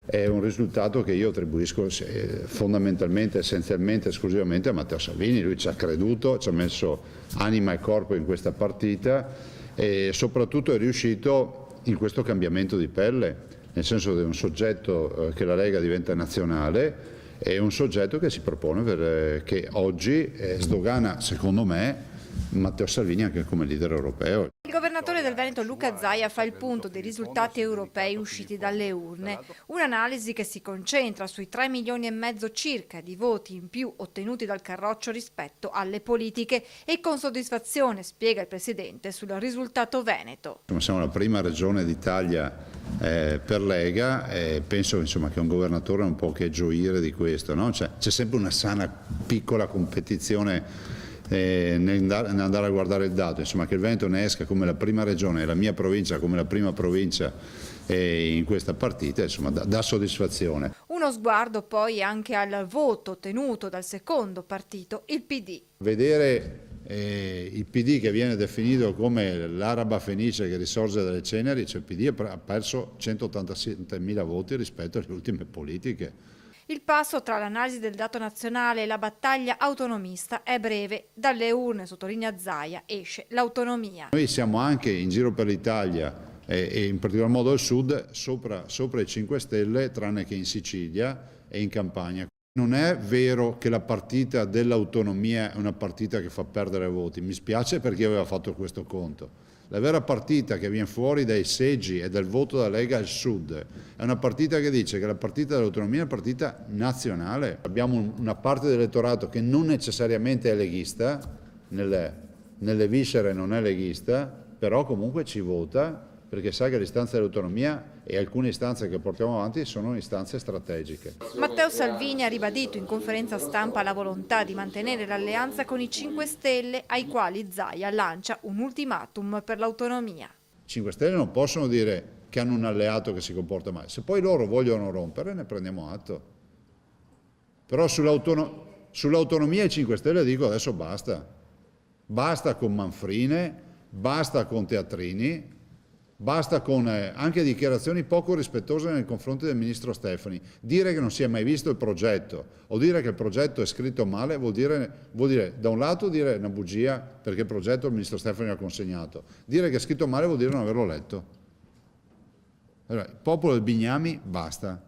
è un risultato che io attribuisco fondamentalmente, essenzialmente, esclusivamente a Matteo Salvini. Lui ci ha creduto, ci ha messo anima e corpo in questa partita e soprattutto è riuscito in questo cambiamento di pelle, nel senso che è un soggetto che la Lega diventa nazionale, è un soggetto che si propone che oggi sdogana, secondo me, Matteo Salvini anche come leader europeo. Il governatore del Veneto Luca Zaia fa il punto dei risultati europei usciti dalle urne, un'analisi che si concentra sui 3,5 milioni circa di voti in più ottenuti dal Carroccio rispetto alle politiche e con soddisfazione, spiega il Presidente, sul risultato veneto. Siamo la prima regione d'Italia per Lega e penso insomma, che un governatore non può che gioire di questo, no? C'è sempre una sana piccola competizione nell'andare a guardare il dato, insomma, che il Veneto ne esca come la prima regione e la mia provincia come la prima provincia in questa partita, insomma, dà soddisfazione. Uno sguardo poi anche al voto ottenuto dal secondo partito, il PD. Vedere il PD che viene definito come l'araba fenice che risorge dalle ceneri, cioè il PD ha perso 187.000 voti rispetto alle ultime politiche. Il passo tra l'analisi del dato nazionale e la battaglia autonomista è breve. Dalle urne, sottolinea Zaia, esce l'autonomia. Noi siamo anche in giro per l'Italia e in particolar modo al sud sopra i 5 Stelle, tranne che in Sicilia e in Campania. Non è vero che la partita dell'autonomia è una partita che fa perdere voti, mi spiace per chi aveva fatto questo conto. La vera partita che viene fuori dai seggi e dal voto della Lega al Sud è una partita che dice che la partita dell'autonomia è una partita nazionale. Abbiamo una parte dell'elettorato che non necessariamente è leghista, nelle viscere non è leghista, però comunque ci vota perché sa che l'istanza dell'autonomia e alcune istanze che portiamo avanti sono istanze strategiche. Matteo Salvini ha ribadito in conferenza stampa la volontà di mantenere l'alleanza con i 5 Stelle, ai quali Zaia lancia un ultimatum per l'autonomia. I 5 Stelle non possono dire che hanno un alleato che si comporta male, se poi loro vogliono rompere ne prendiamo atto. Però sull'autonomia i 5 Stelle dico adesso basta. Basta con manfrine, basta con teatrini, basta con anche dichiarazioni poco rispettose nei confronti del ministro Stefani. Dire che non si è mai visto il progetto o dire che il progetto è scritto male vuol dire da un lato dire una bugia perché il progetto il ministro Stefani l'ha consegnato. Dire che è scritto male vuol dire non averlo letto. Allora, il popolo del Bignami basta.